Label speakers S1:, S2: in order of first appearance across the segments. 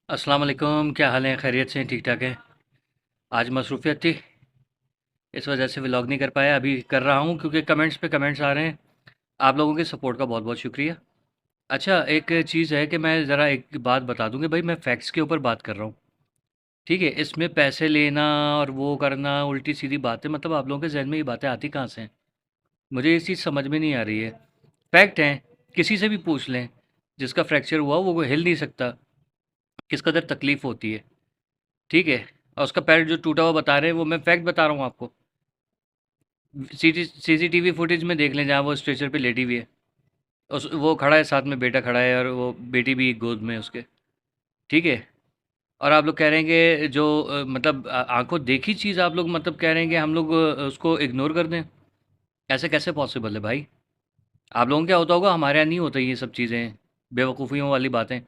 S1: अस्सलाम वालेकुम। क्या हाल है? खैरियत से हैं? ठीक ठाक है। आज मसरूफ़ियत थी, इस वजह से व्लॉग नहीं कर पाया। अभी कर रहा हूँ क्योंकि कमेंट्स पे कमेंट्स आ रहे हैं। आप लोगों के सपोर्ट का बहुत बहुत शुक्रिया। अच्छा, एक चीज़ है कि मैं ज़रा एक बात बता दूं कि भाई मैं फैक्ट्स के ऊपर बात कर रहा हूँ। ठीक है, इसमें पैसे लेना और वो करना उल्टी सीधी बातें, मतलब आप लोगों के जहन में ये बातें आती कहाँ से हैं? मुझे ये चीज़ समझ में नहीं आ रही है। फैक्ट है, किसी से भी पूछ लें, जिसका फ्रैक्चर हुआ वो हिल नहीं सकता, किस कदर तकलीफ़ होती है। ठीक है, और उसका पैर जो टूटा हुआ बता रहे हैं वो मैं फैक्ट बता रहा हूँ आपको। सीसीटीवी फुटेज में देख लें, जहाँ वो स्ट्रेचर पे लेटी हुई है। उस वो खड़ा है, साथ में बेटा खड़ा है और वो बेटी भी गोद में है उसके। ठीक है। और आप लोग कह रहे हैं कि जो मतलब आंखों देखी चीज़ आप लोग मतलब कह रहे हैं कि हम लोग उसको इग्नोर कर दें। ऐसे कैसे पॉसिबल है भाई? आप लोगों को क्या होता होगा, हमारे यहाँ नहीं होता ये सब चीज़ें, बेवकूफ़ियों वाली बातें।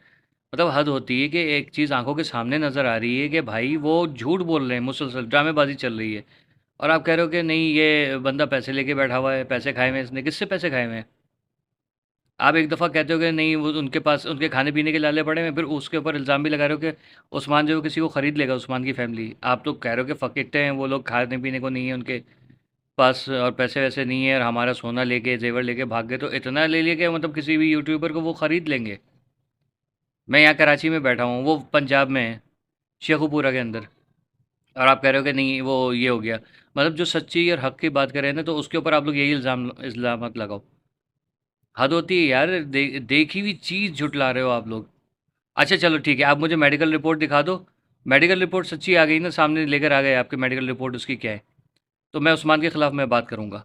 S1: मतलब हद होती है कि एक चीज़ आंखों के सामने नज़र आ रही है कि भाई वो झूठ बोल रहे हैं, मुसलसल ड्रामेबाजी चल रही है। और आप कह रहे हो कि नहीं, ये बंदा पैसे लेके बैठा हुआ है, पैसे खाए हुए हैं इसने। किससे पैसे खाए हुए हैं? आप एक दफ़ा कहते हो कि नहीं, वो उनके पास उनके खाने पीने के लाले पड़े हैं, फिर उसके ऊपर इल्ज़ाम भी लगा रहे हो कि उस्मान जो है वो किसी को ख़रीद लेगा, उस्मान की फैमिली। आप तो कह रहे हो कि फ़कीट्टे हैं वो लोग, खाने पीने को नहीं है उनके पास और पैसे वैसे नहीं है, और हमारा सोना लेके जेवर लेके भाग गए, तो इतना ले लिया कि मतलब किसी भी यूट्यूबर को वो ख़रीद लेंगे। मैं यहाँ कराची में बैठा हूँ, वो पंजाब में है, शेखुपुरा के अंदर। और आप कह रहे हो कि नहीं वो ये हो गया। मतलब जो सच्ची और हक की बात करें ना, तो उसके ऊपर आप लोग यही इल्ज़ाम मत लगाओ। हद होती है यार। देखी हुई चीज़ झुटला रहे हो आप लोग। अच्छा चलो ठीक है, आप मुझे मेडिकल रिपोर्ट दिखा दो। मेडिकल रिपोर्ट सच्ची आ गई ना, सामने लेकर आ गए आपके, मेडिकल रिपोर्ट उसकी क्या है, तो मैं उस्मान के ख़िलाफ़ मैं बात करूँगा।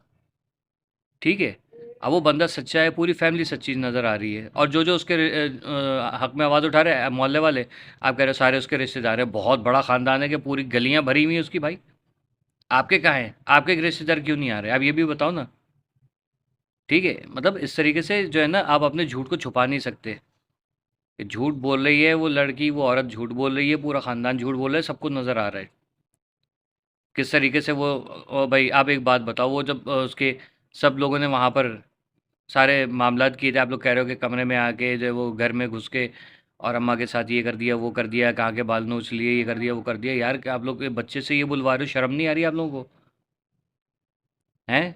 S1: ठीक है। अब वो बंदा सच्चा है, पूरी फैमिली सच्ची नज़र आ रही है, और जो जो उसके हक में आवाज़ उठा रहे हैं मोहल्ले वाले, आप कह रहे हो सारे उसके रिश्तेदार हैं, बहुत बड़ा ख़ानदान है कि पूरी गलियाँ भरी हुई हैं उसकी भाई। आपके कहाँ हैं? आपके रिश्तेदार क्यों नहीं आ रहे? आप ये भी बताओ ना। ठीक है, मतलब इस तरीके से जो है ना, आप अपने झूठ को छुपा नहीं सकते। कि झूठ बोल रही है वो लड़की, वो औरत झूठ बोल रही है, पूरा ख़ानदान झूठ बोल रहा है, सबको नज़र आ रहा है किस तरीके से वो। भाई आप एक बात बताओ, वो जब उसके सब लोगों ने वहाँ पर सारे मामलात किए थे, आप लोग कह रहे हो कि कमरे में आके जो है वो घर में घुस के और अम्मा के साथ ये कर दिया, वो कर दिया, कहाँ के बाल नोच लिए, ये कर दिया, वो कर दिया। यार क्या आप लोग के बच्चे से ये बुलवा रहे हो? शर्म नहीं आ रही आप लोगों को? हैं?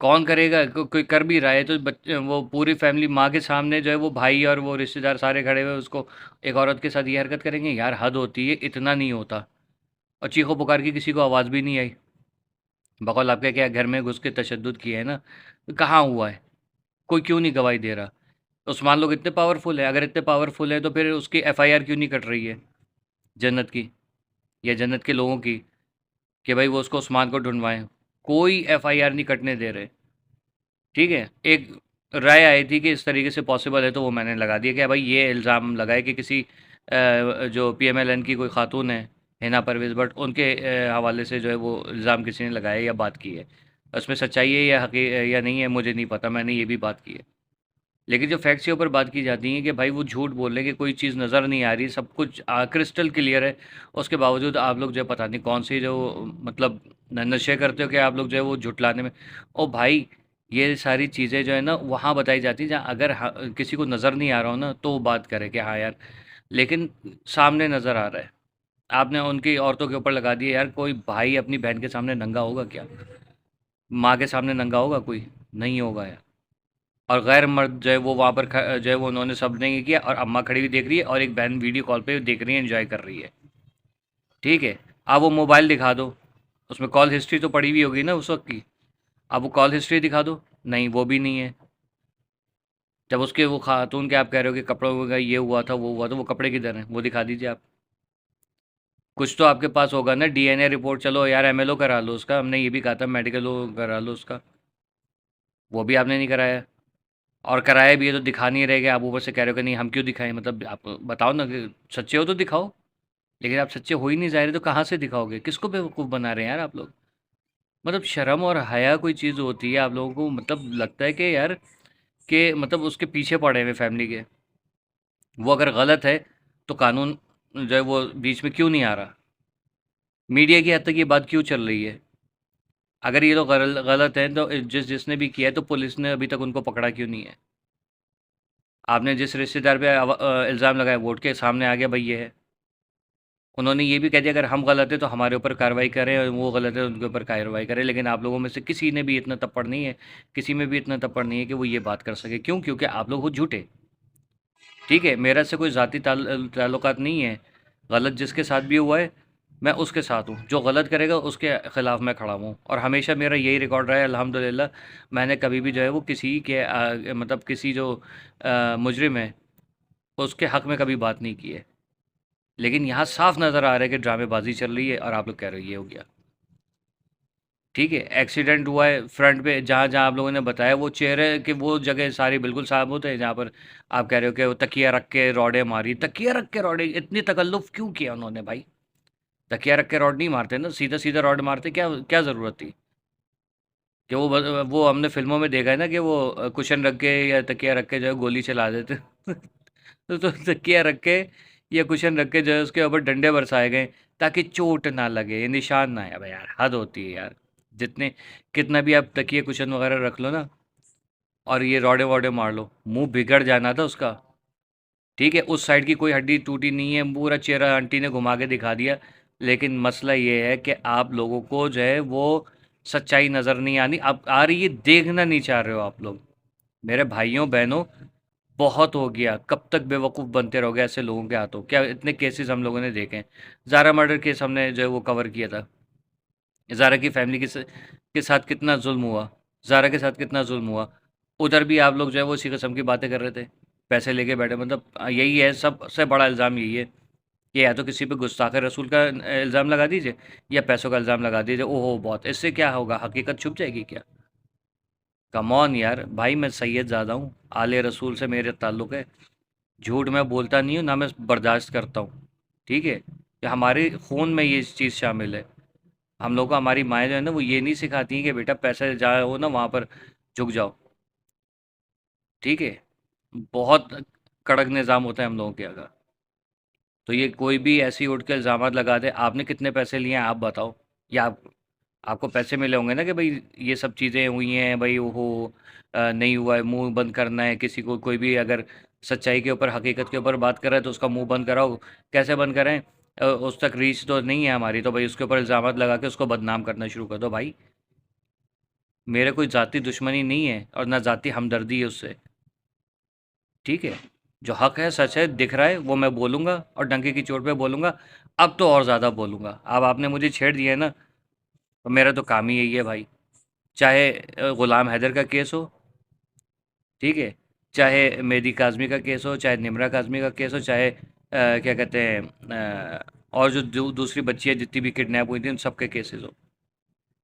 S1: कौन करेगा? कोई कर भी रहा है तो बच्चे, वो पूरी फैमिली माँ के सामने जो है वो भाई और वो रिश्तेदार सारे खड़े हुए उसको, एक औरत के साथ ये हरकत करेंगे? यार हद होती है, इतना नहीं होता। और चीखो पुकार की किसी को आवाज़ भी नहीं आई। बकौल आपके क्या घर में घुस के तशद्दुद किया है ना, तो कहाँ हुआ है? कोई क्यों नहीं गवाही दे रहा? उस्मान लोग इतने पावरफुल है? अगर इतने पावरफुल है तो फिर उसकी एफआईआर क्यों नहीं कट रही है, जन्नत की या जन्नत के लोगों की, कि भाई वो उसको उस्मान को ढूंढवाएं? कोई एफआईआर नहीं कटने दे रहे। ठीक है। एक राय आई थी कि इस तरीके से पॉसिबल है, तो वो मैंने लगा दिया कि भाई ये इल्ज़ाम लगाए कि किसी जो पीएमएलएन की कोई खातून है, हिना परवेज़, बट उनके हवाले से जो है वो इल्ज़ाम किसी ने लगाया या बात की है। उसमें सच्चाई है या या नहीं है मुझे नहीं पता, मैंने ये भी बात की है। लेकिन जो फैक्ट्स के ऊपर बात की जाती है कि भाई वो झूठ बोल रहे हैं कि कोई चीज़ नज़र नहीं आ रही, सब कुछ क्रिस्टल क्लियर है, उसके बावजूद आप लोग जो है पता नहीं कौन सी जो मतलब नशे करते हो कि आप लोग जो है वो झुटलाने में। ओ भाई, ये सारी चीज़ें जो है ना वहाँ बताई जाती है जहाँ अगर किसी को नज़र नहीं आ रहा हो ना तो वो बात करे कि हाँ यार, लेकिन सामने नज़र आ रहा है। आपने उनकी औरतों के ऊपर लगा दिया। यार कोई भाई अपनी बहन के सामने नंगा होगा क्या? माँ के सामने नंगा होगा कोई? नहीं होगा यार। और गैर मर्द जो है वो वहाँ पर जो है वो उन्होंने सबने ये किया, और अम्मा खड़ी हुई देख रही है और एक बहन वीडियो कॉल पे देख रही है, एंजॉय कर रही है। ठीक है। आप वो मोबाइल दिखा दो, उसमें कॉल हिस्ट्री तो पड़ी हुई होगी ना उस वक्त की। आप वो कॉल हिस्ट्री दिखा दो। नहीं, वो भी नहीं है। जब उसके वो खातून के आप कह रहे हो कि कपड़ों का ये हुआ था वो हुआ, तो वो कपड़े किधर हैं? वो दिखा दीजिए आप। कुछ तो आपके पास होगा ना, डीएनए रिपोर्ट। चलो यार एमएलओ करा लो उसका, हमने ये भी कहा था मेडिकल करा लो उसका, वो भी आपने नहीं कराया। और कराया भी है तो दिखा नहीं रहेगा, आप ऊपर से कह रहे हो कि नहीं हम क्यों दिखाएं? मतलब आप बताओ ना कि सच्चे हो तो दिखाओ। लेकिन आप सच्चे हो ही नहीं जा रहे तो कहाँ से दिखाओगे? किसको बेवकूफ़ बना रहे हैं यार आप लोग? मतलब शर्म और हया कोई चीज़ होती है आप लोगों को? मतलब लगता है कि यार कि मतलब उसके पीछे पड़े हुए फैमिली के। वो अगर गलत है तो कानून जो है वो बीच में क्यों नहीं आ रहा? मीडिया की हद तक ये बात क्यों चल रही है? अगर ये लोग गलत हैं तो जिसने भी किया है तो पुलिस ने अभी तक उनको पकड़ा क्यों नहीं है? आपने जिस रिश्तेदार पे इल्ज़ाम लगाया वोट के सामने आ गया भाई ये है। उन्होंने ये भी कह दिया अगर हम गलत हैं तो हमारे ऊपर कार्रवाई करें और वो गलत है उनके ऊपर कार्रवाई करें, लेकिन आप लोगों में से किसी ने भी इतना तप्पड़ नहीं है, किसी में भी इतना तप्पड़ नहीं है कि वो ये बात कर सके। क्यों? क्योंकि आप लोग हो झूठे। ठीक है, मेरा से कोई ज़ाती ताल्लुकात नहीं है। गलत जिसके साथ भी हुआ है मैं उसके साथ हूँ, जो गलत करेगा उसके खिलाफ मैं खड़ा हूँ, और हमेशा मेरा यही रिकॉर्ड रहा है अल्हम्दुलिल्लाह। मैंने कभी भी जो है वो किसी के मतलब किसी जो मुजरिम है उसके हक में कभी बात नहीं की है। लेकिन यहाँ साफ नज़र आ रहा है कि ड्रामेबाजी चल रही है और आप लोग कह रहे हो ये हो गया। ठीक है, एक्सीडेंट हुआ है फ्रंट पे, जहाँ जहाँ आप लोगों ने बताया वो चेहरे के वो जगह सारी बिल्कुल साबुत है, जहाँ पर आप कह रहे हो कि वो तकिया रख के रॉडें मारी। तकिया रख के रॉडें, इतनी तकल्लुफ़ क्यों किया उन्होंने भाई? तकिया रख के रॉड नहीं मारते ना, सीधा सीधा रॉड मारते। क्या क्या ज़रूरत थी कि वो हमने फिल्मों में देखा है ना कि वो कुशन रख के या तकिया रख के जो है गोली चला देते। तो तकिया रख के या कुशन रख के जो है उसके ऊपर डंडे बरसाए गए ताकि चोट ना लगे, निशान ना आए। अब यार हद होती है यार। जितने कितना भी आप तकिए कुशन वगैरह रख लो ना और ये रॉडे वॉडे मार लो, मुंह बिगड़ जाना था उसका। ठीक है, उस साइड की कोई हड्डी टूटी नहीं है, पूरा चेहरा आंटी ने घुमा के दिखा दिया। लेकिन मसला ये है कि आप लोगों को जो है वो सच्चाई नज़र नहीं आनी, आप आ रही है, देखना नहीं चाह रहे हो आप लोग। मेरे भाइयों बहनों, बहुत हो गया। कब तक बेवकूफ़ बनते रहोगे ऐसे लोगों के हाथों? क्या इतने केसेस हम लोगों ने देखे हैं। ज़ारा मर्डर केस हमने जो है वो कवर किया था। ज़ारा की फैमिली के साथ कितना जुल्म हुआ, ज़ारा के साथ कितना जुल्म हुआ। उधर भी आप लोग जो है वो इसी किस्म की बातें कर रहे थे, पैसे लेके बैठे। मतलब यही है, सबसे बड़ा इल्ज़ाम यही है कि या तो किसी पे गुस्ताख रसूल का इल्ज़ाम लगा दीजिए या पैसों का इल्ज़ाम लगा दीजिए। ओहो बहुत, इससे क्या होगा, हकीकत छुप जाएगी क्या? कम ऑन यार भाई, मैं सैयद ज़्यादा हूँ, आले रसूल से मेरे ताल्लुक़ है। झूठ मैं बोलता नहीं हूँ, ना मैं बर्दाश्त करता हूँ। ठीक है, कि हमारे खून में ये चीज़ शामिल है। हम लोग को हमारी माएँ जो है ना वो ये नहीं सिखाती हैं कि बेटा पैसे जहाँ हो ना वहाँ पर झुक जाओ। ठीक है, बहुत कड़क निज़ाम होता है हम लोगों के यहाँ। तो ये कोई भी ऐसी उठ के इल्ज़ामात लगा दे, आपने कितने पैसे लिए हैं आप बताओ? या आपको पैसे मिले होंगे ना कि भाई ये सब चीज़ें हुई हैं भाई, वो नहीं हुआ है, मुंह बंद करना है किसी को। कोई भी अगर सच्चाई के ऊपर, हकीकत के ऊपर बात कर रहा है तो उसका मुंह बंद कराओ। कैसे बंद करें? उस तक रीच तो नहीं है हमारी, तो भाई उसके ऊपर इल्ज़ामात लगा के उसको बदनाम करना शुरू कर दो भाई। मेरे कोई ज़ाती दुश्मनी नहीं है और ना ज़ाती हमदर्दी है उससे। ठीक है, जो हक है, सच है, दिख रहा है, वो मैं बोलूँगा और डंके की चोट पे बोलूँगा। अब तो और ज़्यादा बोलूँगा। अब आपने मुझे छेड़ दिया है ना, तो मेरा तो काम ही यही है भाई। चाहे ग़ुलाम हैदर का केस हो, ठीक है, चाहे मेहदी काज़मी का केस हो, चाहे निम्रा काज़मी का केस हो, चाहे क्या कहते हैं और जो दूसरी बच्चियाँ जितनी भी किडनैप हुई थी उन सब के केसेस हो,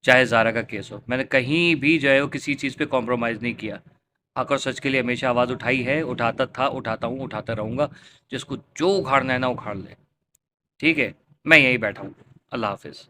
S1: चाहे ज़ारा का केस हो, मैंने कहीं भी जो है वो किसी चीज़ पे कॉम्प्रोमाइज़ नहीं किया। हक और सच के लिए हमेशा आवाज़ उठाई है, उठाता था, उठाता हूँ, उठाता रहूँगा। जिसको जो उखाड़ना है ना उखाड़ ले। ठीक है, मैं यहीं बैठा हूँ। अल्लाह हाफ़िज़।